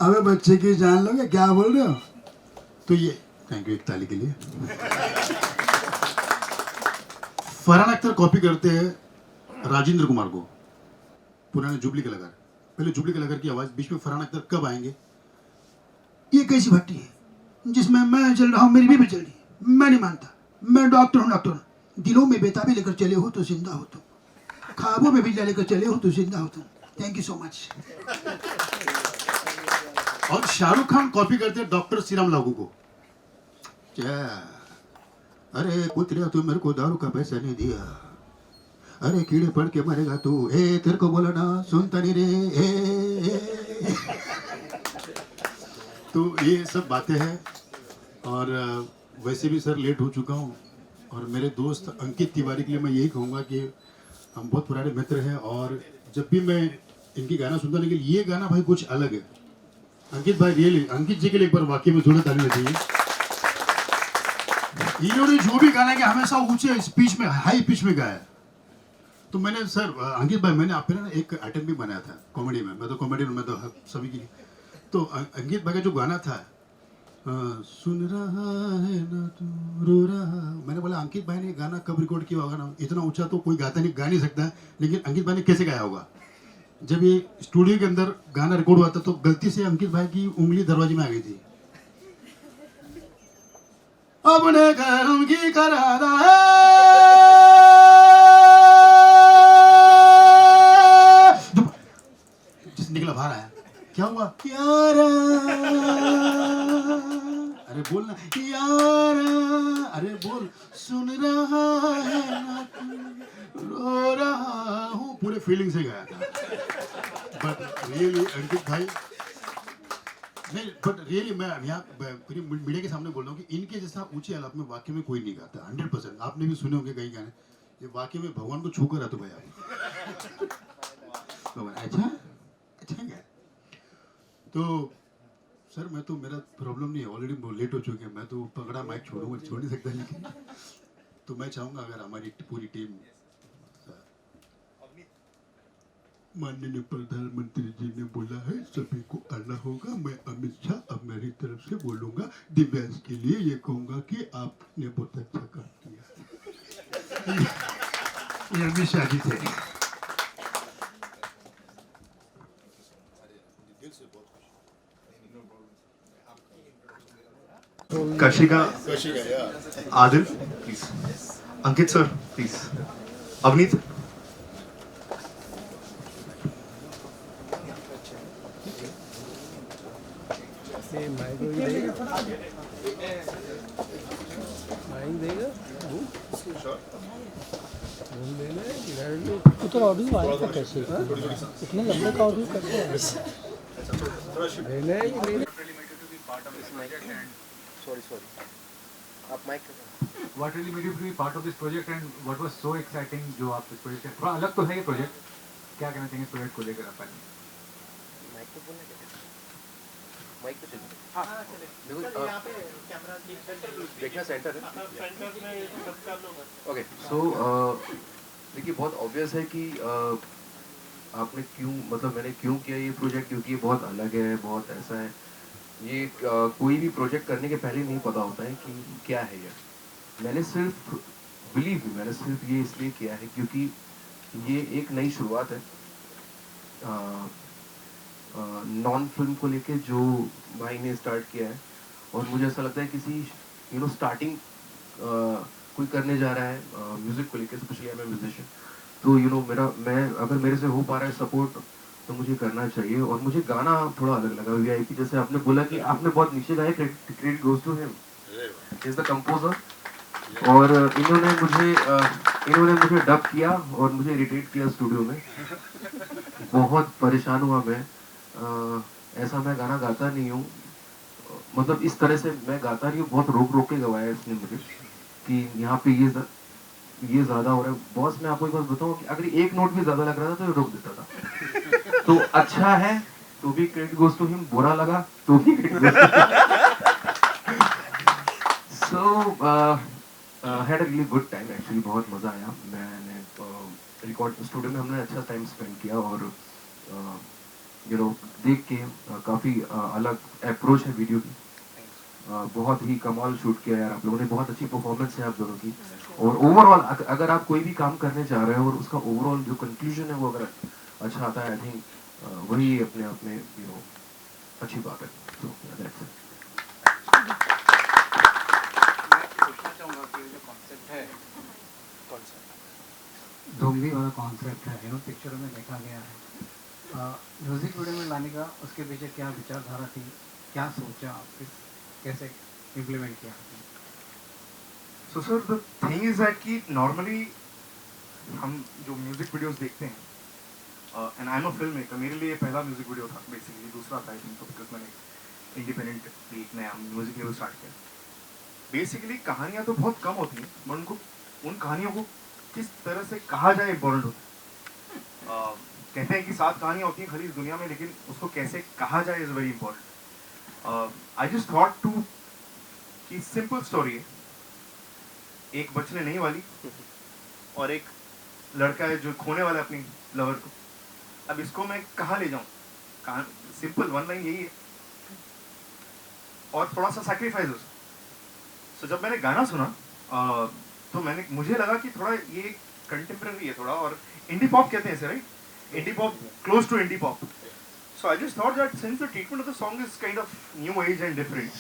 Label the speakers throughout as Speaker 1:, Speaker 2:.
Speaker 1: अबे बच्चे की जान लोगे क्या बोल रहे हो? तो ये थैंक यू एक ताली के लिए। फरहान अख्तर कॉपी करते हैं राजेंद्र कुमार को, पुराने जुबली कलाकार। पहले जुबली कलाकार की आवाज, बीच में फरहान अख्तर कब आएंगे? ये कैसी भट्टी है जिसमें मैं चल रहा हूँ, मेरी बीवी चल रही है? मैं नहीं मानता, मैं डॉक्टर हूँ, डॉक्टर हूँ। दिलों में बेताबी लेकर चले हो तो जिंदा हो तुम, ख्वाबों में भी लेकर चले हो तो जिंदा हो तुम। Thank you so much. और शाहरुख खान कॉपी करते हैं डॉक्टर श्रीराम लागू को। क्या? अरे कुतिया तू मेरे को दारू का पैसा नहीं दिया, अरे कीड़े पड़ के मरेगा तू, ए तेरे को बोला ना सुनता नहीं रे ए। तो ये सब बातें हैं। और वैसे भी सर लेट हो चुका हूँ, और मेरे दोस्त अंकित तिवारी के लिए मैं यही कहूँगा कि हम बहुत पुराने मित्र हैं, और जब भी मैं इनकी गाना सुनता हूँ, लेकिन ये गाना भाई कुछ अलग है। अंकित भाई रियली, अंकित जी के लिए एक बार वाकई में जोड़े ताली चाहिए। इन्होंने जो भी गाना कि हमेशा ऊंचे पिच में, हाई पिच में गाया। तो मैंने सर अंकित भाई, मैंने आप पे ना एक आइटम भी बनाया था कॉमेडी में, मैं तो कॉमेडी में, मैं तो सभी की। तो अंकित भाई का जो गाना था, सुन रहा है ना तू रो रहा, मैंने बोला अंकित भाई ने गाना कब रिकॉर्ड किया होगा ना, इतना ऊंचा तो कोई गाता नहीं, गा नहीं सकता, लेकिन अंकित भाई ने कैसे गाया होगा? जब ये स्टूडियो के अंदर गाना रिकॉर्ड हुआ था, तो गलती से अंकित भाई की उंगली दरवाजे में आ गई थी। अपने कर्म की करादा है, जिस निकला बाहर आया, क्या हुआ यारा? अरे बोल ना यारा, अरे बोल, सुन रहा है ना तू रो रहा हूँ, पूरे फीलिंग से गाया था। बट रियली अंकित भाई, नहीं बट रियली मैं यहाँ मीडिया के सामने बोल रहा हूँ कि इनके जैसा ऊंचे आलाप में वाकई में कोई नहीं गाता। 100%। आपने भी सुने होंगे कई गाने, ये वाकई में भगवान को छू कर आते भाई आप। तो अच्छा अच्छा क्या? तो सर मैं तो, मेरा प्रॉब्लम नहीं है, ऑलरेडी लेट हो चुके हैं, मैं तो पकड़ा माइक छोड़ूंगा, छोड़ नहीं सकता, लेकिन तो मैं चाहूंगा अगर हमारी पूरी टीम, माननीय प्रधानमंत्री जी ने बोला है सभी को आना होगा, मैं अमित शाह अब मेरी तरफ से बोलूंगा, दिव्यांश के लिए ये कहूंगा कि आपने बहुत अच्छा काम किया। ये अमित शाह जी थे।
Speaker 2: Kashika, Adil, please. Ankit sir, please. Avneet.
Speaker 3: तो ऑडियो आएगा कैसे? इतने लंबे का ऑडियो कैसे आएगा?
Speaker 4: Sorry. आप mic
Speaker 5: What really made you to be part of this project and what was so exciting जो आप इस प्रोजेक्ट से, थोड़ा अलग तो है ये प्रोजेक्ट, क्या कहना चाहेंगे इस प्रोजेक्ट को लेकर आप?
Speaker 4: माइक तो बोलना क्या? माइक तो चलिए। हाँ देखो यहाँ पे कैमरा देखना सेंटर है। ओके सो देखिए बहुत ऑब्वियस है कि आपने क्यों, मतलब मैंने क्यों किया ये प्रोजेक्ट, क्योंकि ये बहुत अलग है, बहुत ऐसा है। ये कोई भी प्रोजेक्ट करने के पहले नहीं पता होता है कि क्या है ये। मैंने सिर्फ मैंने सिर्फ ये इसलिए किया है क्योंकि ये एक नई शुरुआत है नॉन फिल्म को लेके जो भाई ने स्टार्ट किया है, और मुझे ऐसा लगता है किसी स्टार्टिंग कोई करने जा रहा है म्यूज़िक को लेके, स्पेशली आई एम म्यूजिशियन, तो मैं अगर मेरे से हो पा रहा है सपोर्ट तो मुझे करना चाहिए। और मुझे गाना थोड़ा अलग लगा, वीआईपी जैसे आपने बोला कि आपने बहुत नीचे गाया, credit goes to him, is the composer. और इन्होंने मुझे डब किया और मुझे इरिटेट किया स्टूडियो में, बहुत परेशान हुआ मैं। ऐसा मैं गाना गाता नहीं हूँ, मतलब इस तरह से मैं गाता नहीं हूँ, बहुत रोक के गवाया इसने मुझे कि यहाँ पे ये ज़्यादा हो रहा है। बॉस मैं आपको एक बात बताऊँ कि अगर एक नोट भी ज़्यादा लग रहा था तो ये रोक देता था। तो अच्छा है तो भी क्रेडिट गोज टू हिम, बुरा लगा तो भी credit goes to him. So had a really good time actually, बहुत मज़ा आया। मैंने रिकॉर्ड स्टूडियो में हमने अच्छा टाइम स्पेंड किया, और देख के काफ़ी अलग अप्रोच है वीडियो की। बहुत ही कमाल शूट किया यार आप लोगों ने, बहुत अच्छी परफॉर्मेंस है आप दोनों की। और ओवरऑल अगर आप कोई भी काम करने जा रहे हो और उसका ओवरऑल जो कंक्लूजन है वो अगर अच्छा आता है, आई थिंक वही अपने आप में अच्छी बात है। तो दैट्स इट।
Speaker 6: मैं पूछना चाहूँगा कि जो कॉन्सेप्ट है, ज़ोंबी वाला कॉन्सेप्ट है, पिक्चरों में देखा गया है, म्यूज़िक वीडियो में लाने का उसके पीछे क्या विचारधारा थी, क्या सोचा आप, कैसे इम्प्लीमेंट किया आपने?
Speaker 2: So sir the thing is that कि नॉर्मली हम जो म्यूजिक वीडियोस देखते हैं, and I am a film maker, मेरे लिए पहला म्यूजिक वीडियो था बेसिकली, दूसरा था आई थिंक, तो बिकॉज मैंने इंडिपेंडेंटली एक नया म्यूजिक लेवल स्टार्ट किया। बेसिकली कहानियाँ तो बहुत कम होती हैं, बट उनको उन कहानियों को किस तरह से कहा जाए इम्पोर्टेंट होता है। कहते हैं कि 7 कहानियाँ होती हैं खाली इस दुनिया में, लेकिन उसको कैसे कहा जाए is very important. I just thought to कि सिंपल स्टोरी है, एक बचने नहीं वाली और एक लड़का है जो खोने वाला है अपनी लवर को। अब इसको मैं कहाँ ले जाऊँ? कहाँ? सिंपल वन लाइन यही है, और थोड़ा सा सैक्रिफाइस हो। सो जब मैंने गाना सुना तो मुझे लगा कि थोड़ा ये कंटेम्प्रेरी है थोड़ा, और इंडी पॉप कहते हैं इसे, right? Indie pop, close to indie pop. So I just thought that since the treatment of the song is kind of new age and different,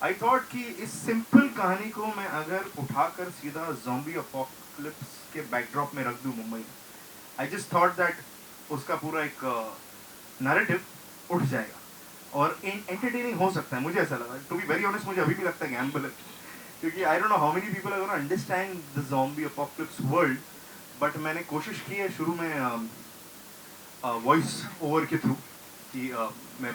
Speaker 2: I thought कि इस सिंपल कहानी को मैं अगर उठाकर सीधा ज़ॉम्बी अपोकलिप्स के बैकड्रॉप में रख दूं मुंबई में, आई जस्ट थॉट दैट उसका पूरा एक नैरेटिव उठ जाएगा और एंटरटेनिंग हो सकता है। मुझे ऐसा लगा, टू बी वेरी ऑनेस्ट, मुझे अभी भी लगता है गैम्बल है, क्योंकि I don't know how many people are gonna understand the zombie apocalypse world, but मैंने कोशिश की है शुरू में वॉइस ओवर के थ्रू कि मैं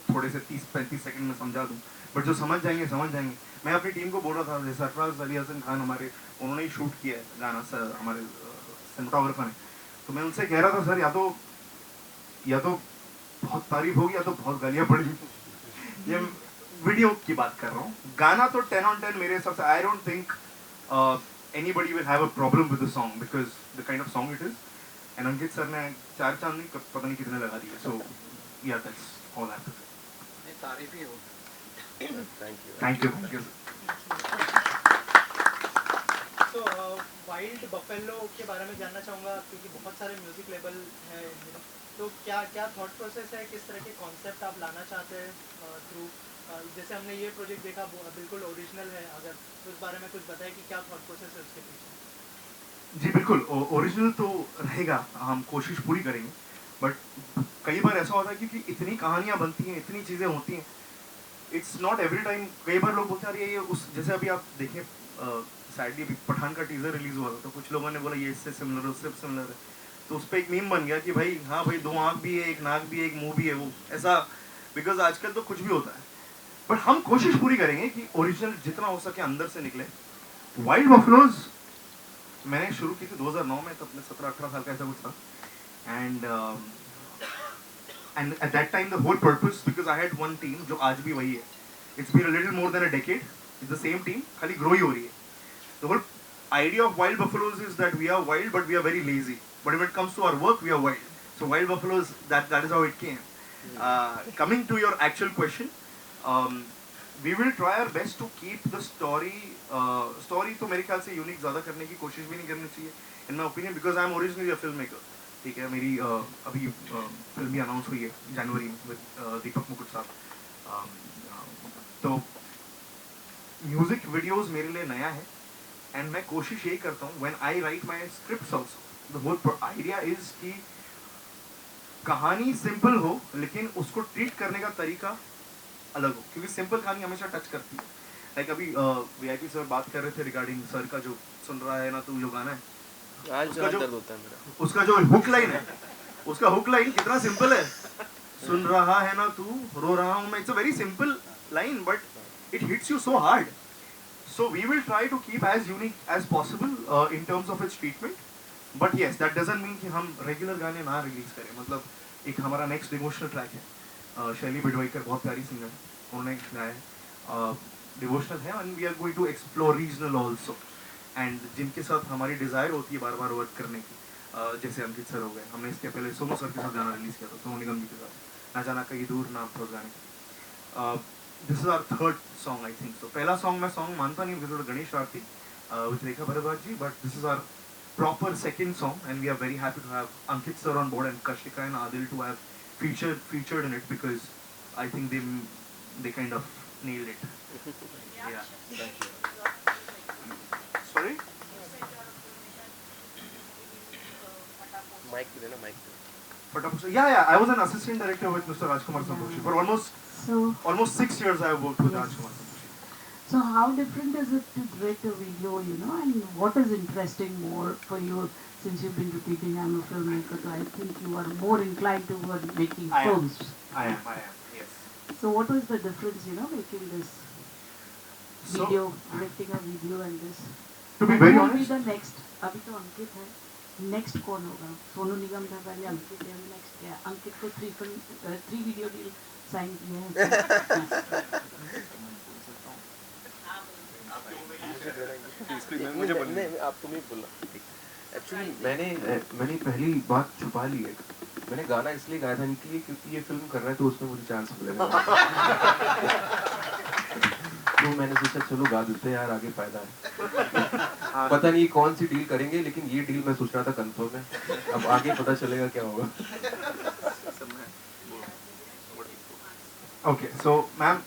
Speaker 2: थोड़े से 30-35 सेकंड में समझा दूं, बट जो समझ जाएंगे समझ जाएंगे। मैं अपनी टीम को बोल रहा था, जैसे सरफराज अली हसन खान हमारे, उन्होंने ही शूट किया है गाना सर, हमारे सिनेमाटोग्राफर ने, तो मैं उनसे कह रहा था सर या तो बहुत तारीफ होगी या तो बहुत गालियाँ पड़ेगी। ये वीडियो की बात कर रहा हूँ, गाना तो 10 on 10 मेरे हिसाब से। I don't think anybody will have a problem with the song because the kind of song it is, and Ankit sir ने 4 चांद नहीं पता नहीं कितने लगा दिए। So yeah that's all I have to say.
Speaker 6: तारीफ ही हो।
Speaker 2: Thank you.
Speaker 7: तो वाइल्ड बफेलो के बारे में जानना चाहूँगा, क्योंकि बहुत सारे म्यूज़िक लेबल हैं, तो क्या क्या थॉट प्रोसेस है, किस तरह के कॉन्सेप्ट आप लाना चाहते हैं थ्रू, जैसे हमने ये प्रोजेक्ट देखा बिल्कुल ओरिजिनल है, अगर उस बारे में कुछ बताएं कि क्या थॉट प्रोसेस है उसके पीछे?
Speaker 2: जी बिल्कुल, ओरिजिनल तो रहेगा, हम कोशिश पूरी करेंगे, बट कई बार ऐसा होता है क्योंकि इतनी कहानियाँ बनती हैं, इतनी चीज़ें होती हैं, इट्स नॉट एवरी टाइम। कई बार लोग बोलते हैं ये उस, जैसे अभी आप देखें सैडली अभी पठान का टीजर रिलीज हुआ था, तो कुछ लोगों ने बोला ये इससे सिमिलर है, उससे सिमिलर है, तो उस पर एक मीम बन गया कि भाई हाँ भाई 2 आँख भी है, एक नाक भी है, एक मुंह भी है, वो ऐसा, बिकॉज आजकल तो कुछ भी होता है। बट हम कोशिश पूरी करेंगे कि ओरिजिनल जितना हो सके अंदर से निकले। वाइल्ड बफलोज मैंने शुरू की थी 2009 में, तब मैं 17-18 साल का ऐसा कुछ था, and at that time the whole purpose, because I had one team जो आज भी वही है, it's been a little more than a decade, it's the same team, खाली grow ही हो रही है। The whole idea of Wild Buffaloes is that we are wild but we are very lazy, but when it comes to our work we are wild. So Wild Buffaloes, that is how it came. Coming to your actual question, we will try our best to keep the story तो मेरे ख्याल से unique ज़्यादा करने की कोशिश भी नहीं करनी चाहिए in my opinion, because I am originally a filmmaker। ठीक है, मेरी अभी फिल्म भी अनाउंस हुई है जनवरी में विद दीपक मुकुट साहब। तो म्यूजिक वीडियोस मेरे लिए नया है, एंड मैं कोशिश यही करता हूँ when I write my scripts also, the whole idea is कि कहानी सिंपल हो लेकिन उसको ट्रीट करने का तरीका अलग हो, क्योंकि सिंपल कहानी हमेशा टच करती है। लाइक अभी वीआईपी सर बात कर रहे थे रिगार्डिंग सर का जो सुन रहा है ना तू जो गाना है, उसका जो हुक लाइन है, उसका हुक लाइन कितना सिंपल है, सुन रहा है ना तू रो रहा हूं मैं। It's a very simple line but it hits you so hard. So we will try to keep as unique as possible in terms of its treatment, but yes that doesn't mean कि हम regular गाने ना release करें। मतलब एक हमारा next devotional track है, शैली बिडवाईकर बहुत प्यारी सिंगर है, उन्होंने गाया है, डिवोशनल है, and we are going to explore regional also, and जिनके साथ हमारी डिज़ायर होती है बार बार वर्क करने की, जैसे अंकित सर हो गए, हमने इसके पहले सोनू सर के साथ गाना रिलीज किया था, सोनू निगम जी के साथ, ना जाना कहीं दूर नाम था उस गाने का। This is our third song I think. तो पहला सॉन्ग मैं सॉन्ग मानता नहीं because Ganesh Aarti with Rekha Bhardwaj ji, but this is our proper second song and we are very happy to have Ankit sir on board and Kashika and Adil to have featured in it because I think they kind of nailed it. Yeah. Sorry?
Speaker 4: Mic देना, mic
Speaker 2: Fatapusa. Yeah, I was an assistant director with Mr. Rajkumar Samposhi for almost 6 years. I have worked with Rajkumar Samposhi.
Speaker 8: So how different is it to direct a video, you know, and what is interesting more for you since you've been repeating I'm a filmmaker, so I think you are more inclined toward making
Speaker 2: I am.
Speaker 8: films.
Speaker 2: I am, yes.
Speaker 8: So what was the difference, you know, making this
Speaker 2: So,
Speaker 8: video, directing a video and this?
Speaker 2: to be
Speaker 8: And
Speaker 2: very
Speaker 8: who will be
Speaker 2: honest,
Speaker 8: the next? अभी तो अंकित है, next कौन होगा? सोनू निगम था पहले, अंकित है next क्या? अंकित को 3 video deal sign किया है.
Speaker 4: मुझे नहीं, आप तुम ही बोला। एक्चुअली मैंने पहली बात छुपा ली है। मैंने गाना इसलिए गाया था इनके लिए क्योंकि ये फिल्म कर रहा है तो उसमें मुझे चांस मिलेगा। तो मैंने सोचा चलो गा देते हैं यार, आगे फायदा है। पता नहीं कौन सी डील करेंगे, लेकिन ये डील मैं सोच रहा था कंफर्म है। अब आगे पता चलेगा क्या होगा।
Speaker 2: okay, so ma'am,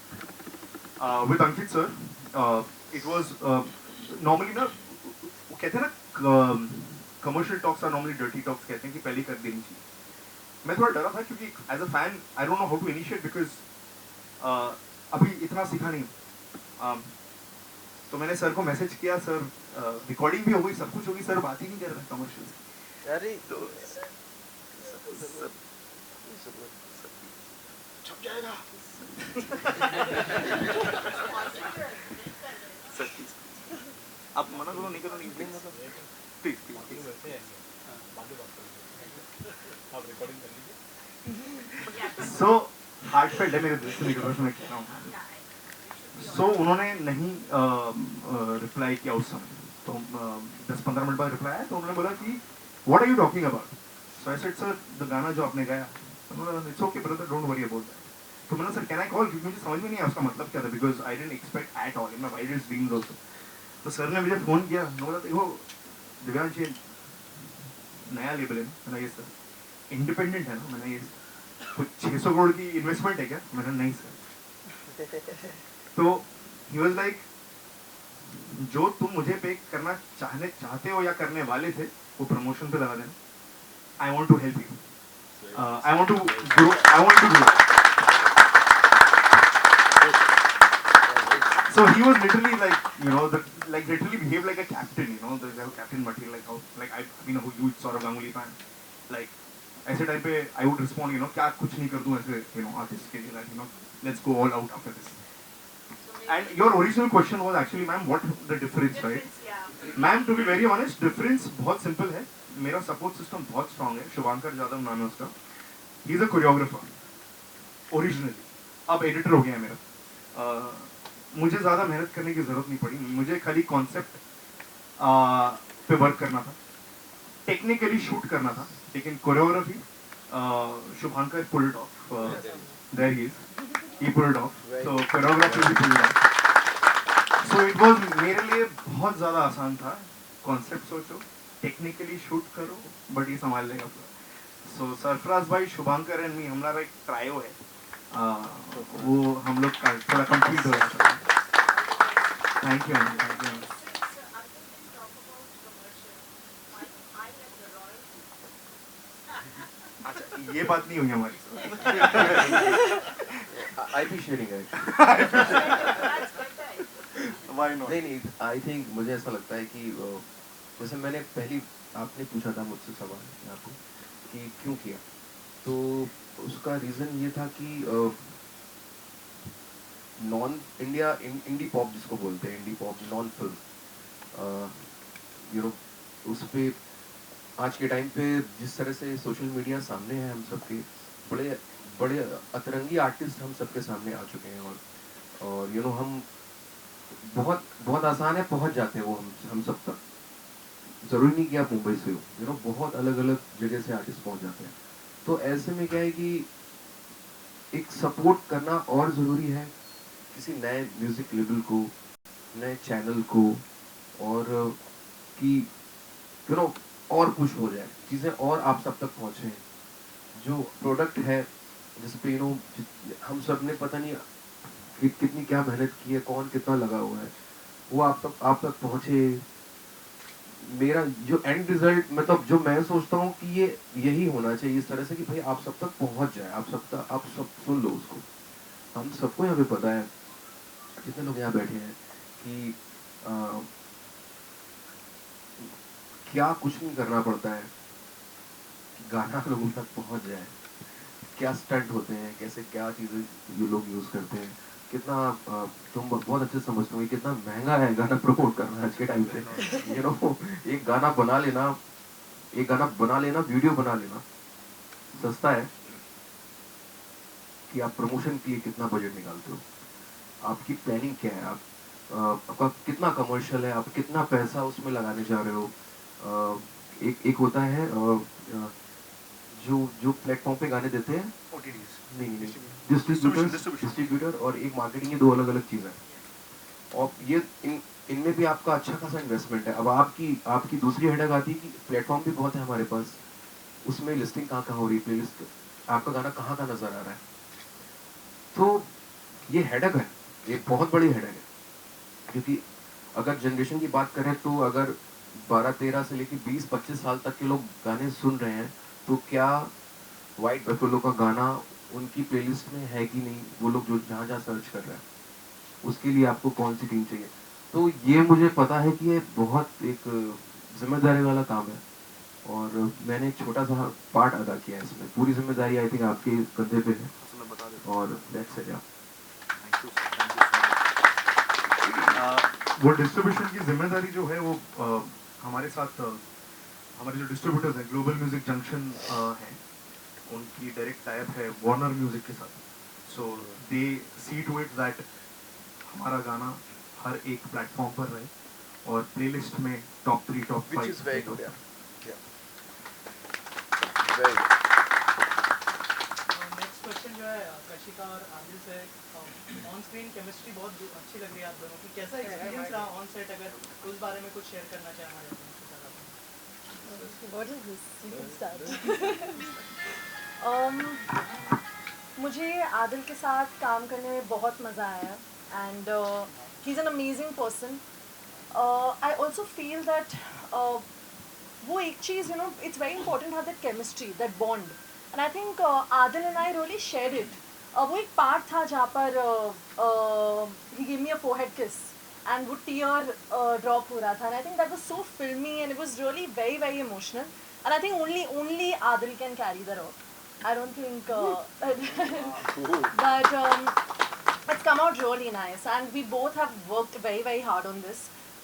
Speaker 2: with Ankit sir, it was normally ना कहते हैं ना commercial talks are normally dirty talks, कहते हैं कि पहले कर देनी चाहिए। मैं थोड़ा डरा था क्योंकि as a fan I don't know how to initiate because अभी इतना सीखा नहीं। तो मैंने सर को मैसेज किया, सर रिकॉर्डिंग भी हो गई, सब कुछ हो गई, सर बात ही नहीं कर रहा कमर्शियल।
Speaker 4: अरे
Speaker 2: तो छप जाएगा। आप मना करो, नहीं करो, नहीं प्लीज सो हार्टफेल्ट है, मेरे दिल से निकल रहा है, मैं कह रहा हूँ। सो उन्होंने नहीं रिप्लाई किया उस समय, तो 10-15 मिनट बाद रिप्लाई आया, तो उन्होंने बोला कि what are you talking about? So I said sir the गाना जो आपने गाया, it's okay brother, don't worry about that. तो मैंने सर कैन आई कॉल, क्योंकि मुझे समझ में नहीं आया उसका मतलब क्या था, because I didn't expect at all in my wildest dreams also. तो सर ने मुझे फ़ोन किया, उन्होंने बोला देखो दिव्यांश ये नया लेबल है ना, मैंने ये सर इंडिपेंडेंट है ना, मैंने ये कुछ 600 करोड़ की इन्वेस्टमेंट है क्या? मैंने नहीं सर। तो ही वाज लाइक जो तुम मुझे पे करना चाहते हो या करने वाले थे वो प्रमोशन पे लगा देना। I want to help you, I want to grow, I want to grow. So he was literally like, you know, literally behaved like a captain, you know, the captain material, like how, like I've been a huge Saurav Ganguly fan. Like ऐसे time पे I would respond, you know, क्या कुछ नहीं कर दूँ ऐसे, you know, artist के लिए, like, you know, let's go all out after this. And your original question was actually, ma'am, what the difference, right? Ma'am, to be very honest, difference बहुत simple है. मेरा support system बहुत strong है. शुभांकर जादव नाम है उसका. He is a choreographer. Originally. अब editor हो गया है मेरा. मुझे ज़्यादा मेहनत करने की ज़रूरत नहीं पड़ी, मुझे खाली कॉन्सेप्ट पे वर्क करना था, टेक्निकली शूट करना था, लेकिन choreography Shubhankar pulled off, there he is, he pulled off, so choreography भी pulled off. So it was मेरे लिए बहुत ज़्यादा आसान था, कॉन्सेप्ट सोचो, टेक्निकली शूट करो, बट ये संभाल लेगा पूरा। सो सरफराज भाई, शुभांकर एंड मी, हमारा एक ट्रायो है, वो हम लोग का थोड़ा कंप्लीट हो जाता है। Thank you, thank you. अच्छा, ये बात नहीं हुई हमारी।
Speaker 4: आई बी शेयरिंग है।
Speaker 2: Why not?
Speaker 4: नहीं, आई थिंक मुझे ऐसा लगता है कि जैसे मैंने पहली, आपने पूछा था मुझसे सवाल आपको कि क्यों किया, तो उसका रीज़न ये था कि नॉन इंडिया इंडी पॉप जिसको बोलते हैं, indie pop non film, you know, उस पे आज के टाइम पे जिस तरह से सोशल मीडिया सामने है, हम सबके बड़े बड़े अतरंगी आर्टिस्ट हम सबके सामने आ चुके हैं, और यू नो हम बहुत आसान है पहुंच जाते हैं वो हम सब तक, ज़रूरी नहीं कि आप मुंबई से हो, यू नो बहुत अलग अलग जगह से आर्टिस्ट पहुंच जाते हैं। तो ऐसे में क्या है कि एक सपोर्ट करना और ज़रूरी है किसी नए म्यूज़िक लेबल को, नए चैनल को, और कि यू नो और पुश हो जाए चीज़ें और आप सब तक पहुँचे। जो प्रोडक्ट है जिस पे यू नो हम सब ने पता नहीं कि कितनी क्या मेहनत की है, कौन कितना लगा हुआ है, वो आप तक पहुँचे। मेरा जो एंड रिजल्ट मतलब जो मैं सोचता हूँ कि ये यही होना चाहिए इस तरह से कि भाई आप सब तक पहुँच जाए, आप सब सुन लो उसको। हम सबको यहाँ पे पता है, जितने लोग यहाँ बैठे हैं, कि क्या कुछ नहीं करना पड़ता है कि गाना लोगों तक पहुँच जाए। क्या स्टंट होते हैं, कैसे क्या चीज़ें ये लोग यूज़ करते हैं, कितना तुम बहुत अच्छे समझते हो कितना महंगा है गाना प्रमोट करना आज के टाइम पे। यू नो एक गाना बना लेना वीडियो बना लेना सस्ता है कि आप प्रमोशन के लिए कितना बजट निकालते हो, आपकी प्लानिंग क्या है, आपका कितना कमर्शियल है, आप कितना पैसा उसमें लगाने जा रहे हो। एक होता है जो प्लेटफॉर्म पे गाने देते हैं, नहीं डिस्ट्रीब्यूटर और एक मार्केटिंग, ये दो अलग अलग चीज़ें हैं। और ये इनमें भी आपका अच्छा खासा इन्वेस्टमेंट है। अब आपकी दूसरी हेडक आती है कि प्लेटफॉर्म भी बहुत है हमारे पास, उसमें लिस्टिंग कहाँ कहाँ हो रही है, प्लेलिस्ट आपका गाना कहाँ कहाँ नजर आ रहा है। तो ये हेडक है, ये बहुत बड़ी हेडक है। क्योंकि अगर जनरेशन की बात करें तो अगर 12-13 से लेकर 20-25 साल तक के लोग गाने सुन रहे हैं, तो क्या वाइट बफेलो का गाना उनकी प्लेलिस्ट में है कि नहीं, वो लोग जो जहाँ जहाँ सर्च कर रहे हैं उसके लिए आपको कौन सी टीम चाहिए। तो ये मुझे पता है कि ये बहुत एक जिम्मेदारी वाला काम है, और मैंने एक छोटा सा पार्ट अदा किया है इसमें। पूरी जिम्मेदारी आई थिंक आपके कंधे पे है, और दैट्स इट।
Speaker 2: वो डिस्ट्रीब्यूशन की जिम्मेदारी जो है वो हमारे साथ हमारे जो डिस्ट्रीब्यूटर्स हैं, ग्लोबल म्यूजिक जंक्शन हैं, उनकी डायरेक्ट टाइप है वार्नर म्यूजिक के साथ। सो दे सी टू इट दैट हमारा गाना हर एक प्लेटफॉर्म पर रहे और प्लेलिस्ट में टॉप 3 टॉप 5
Speaker 7: नेक्स्ट क्वेश्चन जो है कशिका और आदिल से, ऑन स्क्रीन केमिस्ट्री बहुत अच्छी लग रही है आप दोनों की, कैसा एक्सपीरियंस रहा ऑन सेट, अगर उस बारे में कुछ शेयर करना चाहें हमारे audience के साथ आप?
Speaker 9: What is this? You can start. मुझे आदिल के साथ काम करने में बहुत मज़ा आया, and he is an amazing person. I also feel that वो एक चीज़, you know, it's very important have that chemistry, that bond, and I think Adil and I really share it. वो एक पार्ट था जहाँ पर he give me a forehead kiss and would tear drop हो रहा था, and I think that was so filmy and it was really very very emotional, and I think only Adil can carry the rock. I don't think but it's come out really nice, and we both have worked very very hard on this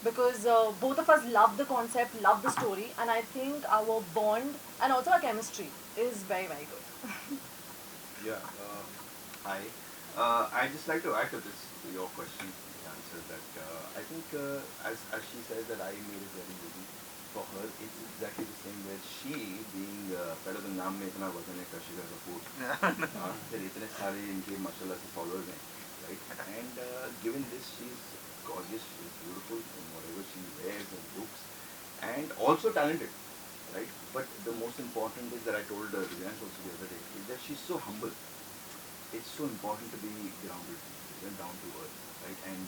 Speaker 9: because both of us love the concept, love the story, and I think our bond and also our chemistry is very very good.
Speaker 10: Yeah, hi. I'd just like to add to this, to your question. That I think as she says that I made it very easy for her, it's exactly the same way. She being पहले तो नाम में इतना वजन है कशिका कपूर, फिर इतने सारे इनके माशाल्लाह से फॉलोअर्स हैं, right? And given this, she's gorgeous, she's beautiful in whatever she wears and looks, and also talented, right? But the most important is that I told Divyansh also the other day is that she's so humble. It's so important to be grounded and down to earth. Right, and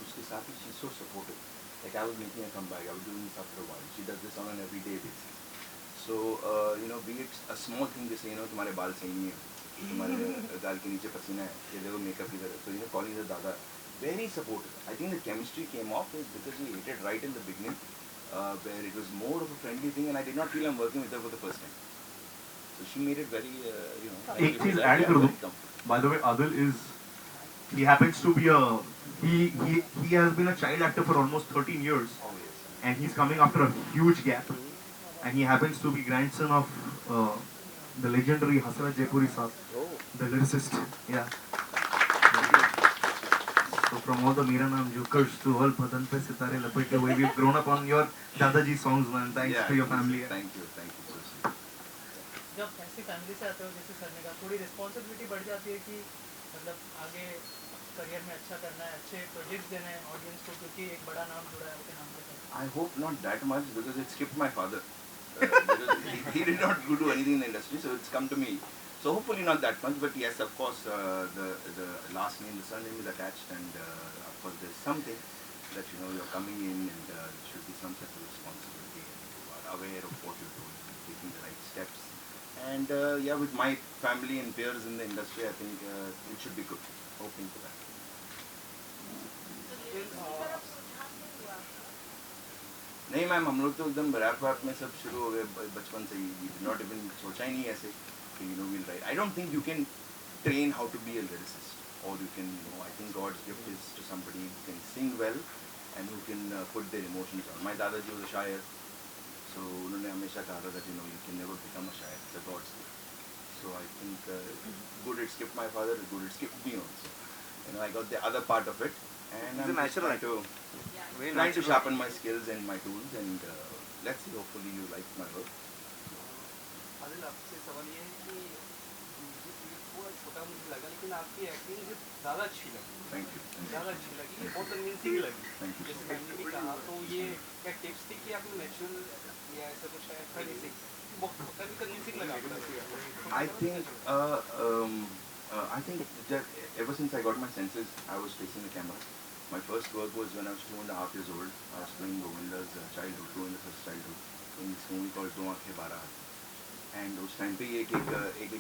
Speaker 10: उसके साथ ही she's so supportive. Like I was making a comeback, I was doing this after a while. She does this on an everyday basis. So you know, be it a small thing, जैसे you know तुम्हारे बाल सही नहीं है, तुम्हारे गाल के नीचे पसीना है, ये देखो मेकअप की तरह. So you know, calling her Dada, very supportive. I think the chemistry came off is because we hit it right in the beginning, where it was more of a friendly thing, and I did not feel I'm working with her for the first time. So she made it very you know.
Speaker 2: एक चीज add कर दूं. By the way, Adil is he happens to be he has been a child actor for almost 13 years, and he's coming after a huge gap, and he happens to be grandson of the legendary Hasrat Jaipuri sahab, the lyricist. Yeah. So from all the Mera Naam Jokers to all Badan Pe Sitare Lapete Hue, we've grown up on your Dadaji songs, man. Thanks to your family.
Speaker 10: Thank you so much.
Speaker 7: जब ऐसी family से आते हो जैसे sir ने कहा थोड़ी responsibility बढ़ जाती है कि मतलब आगे करियर में अच्छा करना है, अच्छे प्रोजेक्ट्स देने हैं ऑडियंस को, क्योंकि एक बड़ा नाम जुड़ा है आपके नाम के साथ।
Speaker 10: I hope not that much because it skipped my father. Because he did not do anything in the industry, so it's come to me. So hopefully not that much, but yes, of course, the last name, the surname is attached, and of course there's something that you're coming in, and there should be some sort of responsibility, and you are aware of what you're doing, taking the right steps. And yeah, with my family and peers in the industry, I think it should be good. Hoping for that. नहीं ma'am, हम लोग तो एकदम rap वैप में सब शुरू हो गए बचपन से ही. We did not even सोचा ही नहीं ऐसे कि we'll write. I don't think you can train how to be a lyricist, or you can, I think God's gift is to somebody who can sing well and who can put their emotions on. My Dadaji was a शायर, so उन्होंने हमेशा कहा था that you can never become a शायर, it's a God's gift. So I think good it skipped my father, good it skipped me also. I got the other part of it, and I'm just trying to sharpen my skills and my tools, and let's see, hopefully you like my work.
Speaker 11: Adil, आपसे सवाल ये है कि music थोड़ा छोटा मुझे लगा, लेकिन आपकी एक्टिंग मुझे ज़्यादा अच्छी लगी.
Speaker 10: Thank you.
Speaker 11: ज़्यादा अच्छी लगी, ये बहुत कन्विंसिंग लगी.
Speaker 10: Thank you.
Speaker 11: जैसे मैंने भी कहा, तो ये क्या टिप्स थी कि आपने नेचुरल या ऐसा कुछ है था जैसे बहुत कन्विंसिंग लगा आपको?
Speaker 10: I think that ever since I got my senses, I was facing the camera. My first work was when I was 2.5 years old. I was playing Govinda's childhood, Govinda's childhood, in this movie called Do Aankhein 12. And उस time पे एक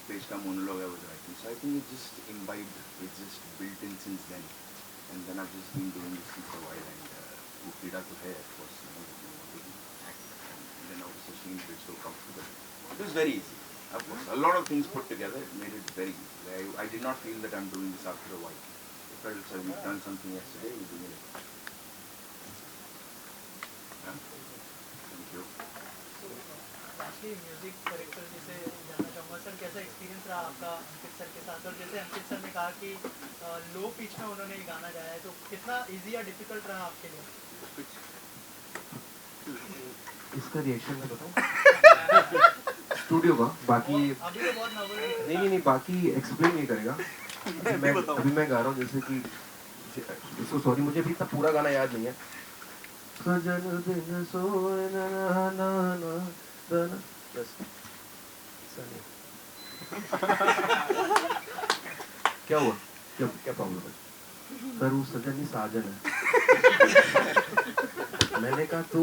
Speaker 10: page का monologue I was writing. So I think it just imbibed, it just built in since then. And then I've just been doing this since a while. And वो पीड़ा तो है, of course, act. And then also seeing it so comfortable. It was very easy. Of course, a lot of things put together made it very easy. I did not feel that I'm doing this after a while. I felt so we've done something yesterday, we're doing it. Yeah? Thank you.
Speaker 7: Actually music director जैसे जानना चाहूँगा sir, कैसा experience रहा आपका अंकित sir के साथ? और जैसे अंकित सर ने कहा कि लो पिच में उन्होंने ये गाना गाया है, तो कितना इजी या डिफिकल्ट रहा आपके लिए?
Speaker 4: इसका रिएक्शन मैं बताऊँ स्टूडियो का, बाकी
Speaker 7: अभी तो बहुत नर्वस
Speaker 4: नहीं, बाकी एक्सप्लेन नहीं करेगा. अभी मैं गा रहा हूँ, जैसे कि इसको सॉरी मुझे भी इतना पूरा गाना याद नहीं है. सजन बिन सोए ना ना ना ना ना बस क्या हुआ, क्या प्रॉब्लम है सर? वो सजन ही साजन है. मैंने कहा तो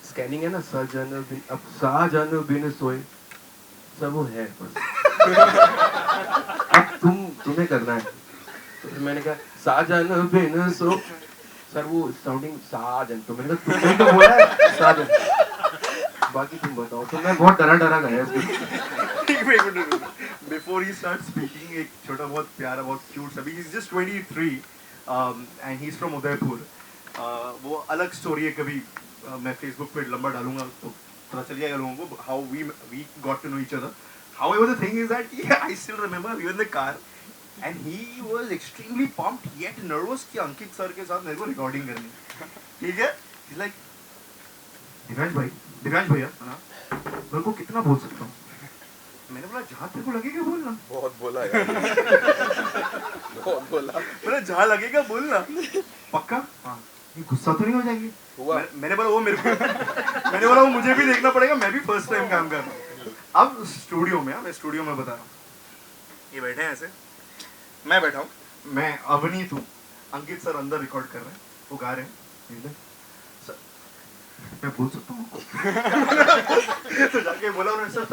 Speaker 4: स्कैनिंग है ना, सजन बिन, अब साजन बिन सोए सब वो है बस. अब तुम्हें करना है. तो फिर मैंने कहा साजन बिन सो, सर वो साउंडिंग साजन, तो मैंने कहा तुमने तो बोला है साजन, बाकी तुम बताओ. तो मैं बहुत डरा गया इसको.
Speaker 2: Before he starts speaking, एक छोटा बहुत प्यारा बहुत क्यूट सा, he's just 23 and he's from Udaipur. वो अलग स्टोरी है, कभी मैं Facebook पे लंबा डालूंगा तो पता चल जाएगा लोगों को how we got to know each other. However, the thing is that I still remember we were in the car and he was extremely pumped yet nervous कि अंकित सर के साथ मेरे को रिकॉर्डिंग करनी. ठीक है, he's like दिव्यांश भैया मेरे को कितना बोल सकता हूँ? मैंने बोला जहाँ तेरे को लगेगा बोलना.
Speaker 10: बहुत बोला यार. बहुत बोला.
Speaker 2: मैंने जहाँ लगेगा बोलना. पक्का? हाँ. गुस्सा तो नहीं हो जाएंगे? मैंने बोला वो मेरे को मैंने बोला वो मुझे भी देखना पड़ेगा, मैं भी फर्स्ट टाइम काम कर रहा हूँ. अब स्टूडियो में, मैं स्टूडियो में बता रहा हूँ, ये बैठे हैं ऐसे, मैं बैठा हूँ, मैं अवनीत हूँ, अंकित सर अंदर रिकॉर्ड कर रहे हैं, वो गा रहे हैं. सर मैं बोल सकता हूँ? तो जाके बोला उन्होंने सर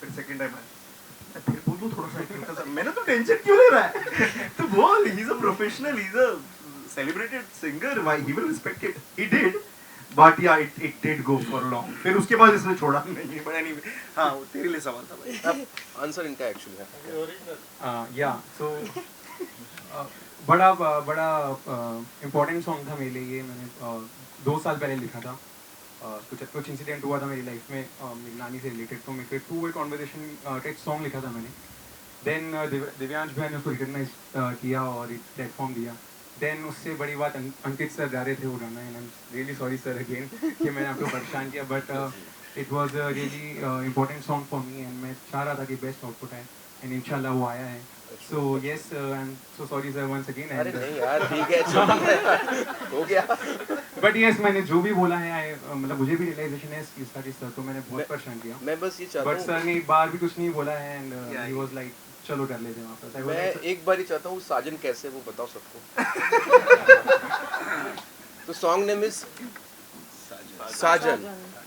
Speaker 2: फिर सेकंड टाइम आया, फिर बोल दो थोड़ा सा. मैंने तो टेंशन क्यों ले रहा है? तो बोल, he is a professional, he is a celebrated singer, why he will respect it. He did, but yeah, it did go for long. फिर उसके बाद इसने छोड़ा नहीं. but anyway, हाँ तेरे लिए सवाल था भाई.
Speaker 10: अब आंसर इनका एक्चुअली है.
Speaker 6: या सो बड़ा इम्पोर्टेंट सॉन्ग था मेरे लिए. ये मैंने 2 साल पहले लिखा था. कुछ इंसिडेंट हुआ था मेरी लाइफ में मेरी नानी से रिलेटेड, तो मेरे को 2 वे कॉन्वर्सेशन टेक्स्ट सॉन्ग लिखा था मैंने. देन दिव्यांश भाई ने उसको रिकग्नाइज किया और एक प्लेटफॉर्म दिया.
Speaker 12: देन उससे बड़ी बात अंकित सर गा रहे थे वो गाना, and I am really sorry sir again कि मैंने आपको परेशान किया, but it was a really important song for me and मैं चाह रहा था कि बेस्ट आउटपुट है, एंड इंशाल्लाह वो आया है. So yes, I am so sorry sir once again.
Speaker 10: अरे नहीं यार, ठीक है, हो गया.
Speaker 12: बट यस, मैंने जो भी बोला है मतलब मुझे भी रियलाइजेशन है इसका कि सर तो मैंने बहुत परेशान किया.
Speaker 10: मैं बस ये चाहता हूँ,
Speaker 12: बट सर ने एक बार भी कुछ नहीं बोला है, एंड ही वाज लाइक चलो कर लेते हैं वापस.
Speaker 10: मैं एक बार ही चाहता हूँ साजन कैसे वो बताओ सबको. तो सॉन्ग नेम इज साजन.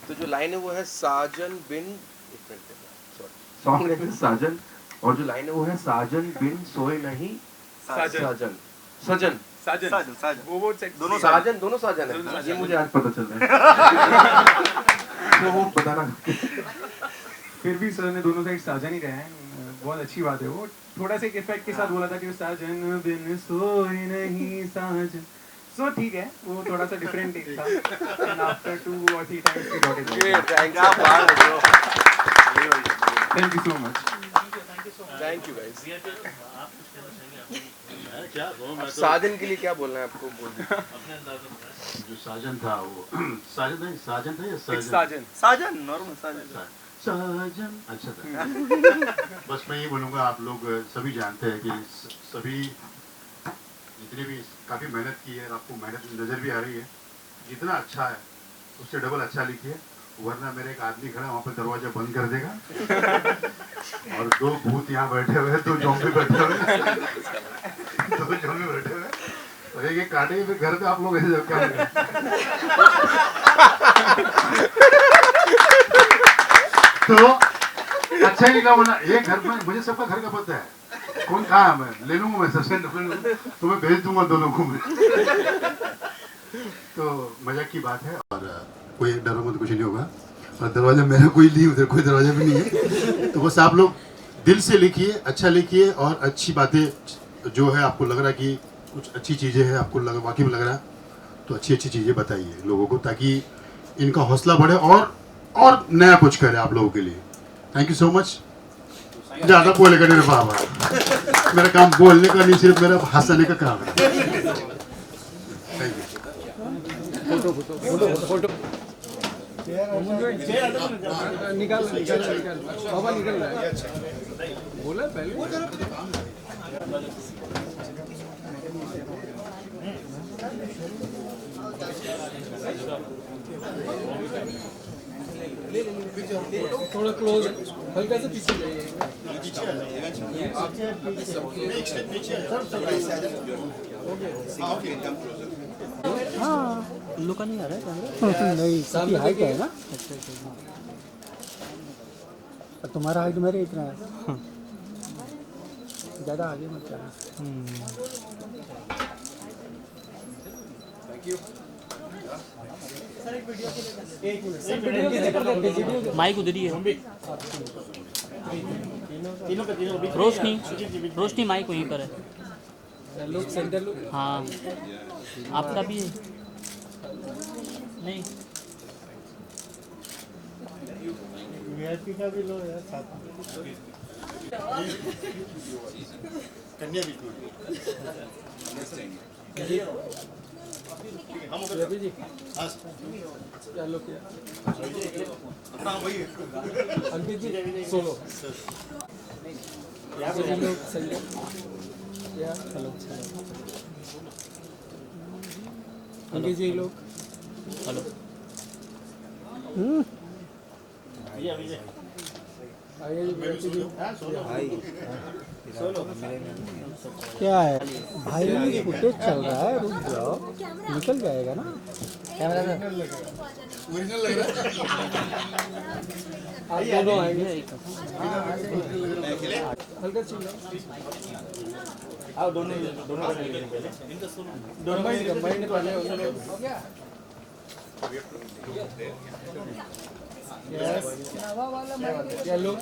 Speaker 10: तो जो लाइन है वो है साजन बिन,
Speaker 4: सॉन्ग नेम इज साजन, और जो लाइन है वो है साजन बिन सोए नहीं साजन. सजन
Speaker 2: साजन वो
Speaker 10: दोनों
Speaker 4: साजन, दोनों साजन है. ये मुझे आज पता चल रहा है. तो वो बताना.
Speaker 12: फिर भी सर ने दोनों साइड साजन ही रहा है, बहुत अच्छी बात है. वो थोड़ा सा एक इफेक्ट के साथ बोला था कि साजन बिन सोए नहीं साजन. सो ठीक है, वो थोड़ा सा डिफरेंट टेक था. And after 2 or 3 times we got it right. Thank you so much.
Speaker 10: Thank you guys. Saajan के लिए क्या बोलना है आपको, बोल दीजिए.
Speaker 1: जो साजन था वो साजन नहीं, साजन था या
Speaker 2: साजन नॉर्मल
Speaker 1: साजन अच्छा था. बस मैं ये बोलूँगा, आप लोग सभी जानते हैं कि सभी जितने भी काफ़ी मेहनत की है, आपको मेहनत नज़र भी आ रही है. जितना अच्छा है उससे डबल अच्छा लिखिए, वरना मेरे एक आदमी खड़ा वहाँ पर दरवाजा बंद कर देगा और 2 भूत यहाँ बैठे हुए हैं, 2 ज़ॉम्बी बैठे हुए हैं, 2 ज़ॉम्बी बैठे हुए हैं, और एक काटेंगे. फिर घर पे आप लोग ऐसे क्या करेंगे? तो अच्छा ही निकला. बोला ये घर में मुझे सबका घर का पता है, कौन कहाँ है, मैं ले लूंगा, मैं सस्पेंड तो मैं भेज दूंगा दोनों को मैं. तो मजाक की बात है, और कोई डरो मत, कुछ नहीं होगा. और दरवाजा मेरा कोई नहीं, उधर कोई दरवाजा भी नहीं है. तो बस आप लोग दिल से लिखिए, अच्छा लिखिए, और अच्छी बातें जो है आपको लग रहा है कि कुछ अच्छी चीज़ें हैं, आपको वाकई में लग रहा है, तो अच्छी अच्छी चीज़ें बताइए लोगों को, ताकि इनका हौसला बढ़े और नया कुछ करे आप लोगों के लिए. Thank you so much. ज़्यादा बोलेगा नहीं बाबा, मेरा काम बोलने का नहीं, सिर्फ मेरा हंसने का काम है. Thank you.
Speaker 3: फोटो निकाल बाबा निकल रहा है. बोला पहले थोड़ा क्लोज, हल्का सा पीछे जाइए. हाँ, उल्लू का नहीं आ रहा है कैमरा. नहीं, सबकी हाइट है ना. अच्छा, तुम्हारा हाइट मेरे इतना है. ज़्यादा आगे मत जाना.
Speaker 13: माइक उधर ही है. रोशनी माइक वहीं पर है.
Speaker 3: Look centre look.
Speaker 13: हाँ, आपका भी है. नहीं,
Speaker 1: वीआईपी का भी लो यार साथ में. कन्या बीच में.
Speaker 3: रवि जी क्या लो क्या. अंकित जी सोलो. सभी लोग सेंटर. हेलो अंकित जी लोग.
Speaker 13: हेलो.
Speaker 3: क्या है भाई, फुटेज चल रहा है, रुक जाओ, निकल जाएगा ना कैमरा में.
Speaker 1: ओरिजिनल लग रहा है.
Speaker 3: आप दोनों आएंगे. हल्का चिल्ला.
Speaker 1: आओ दोनों
Speaker 3: कंबाइंड पहले हो गया. येलो.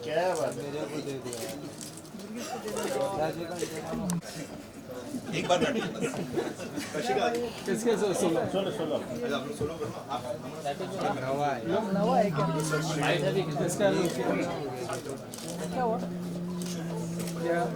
Speaker 1: क्या बात है. एक बार
Speaker 3: किसके सोलो
Speaker 1: सोलो आप लोग सोलो करो. आप
Speaker 3: नवा है क्या. इसका क्या हुआ.
Speaker 12: Yeah.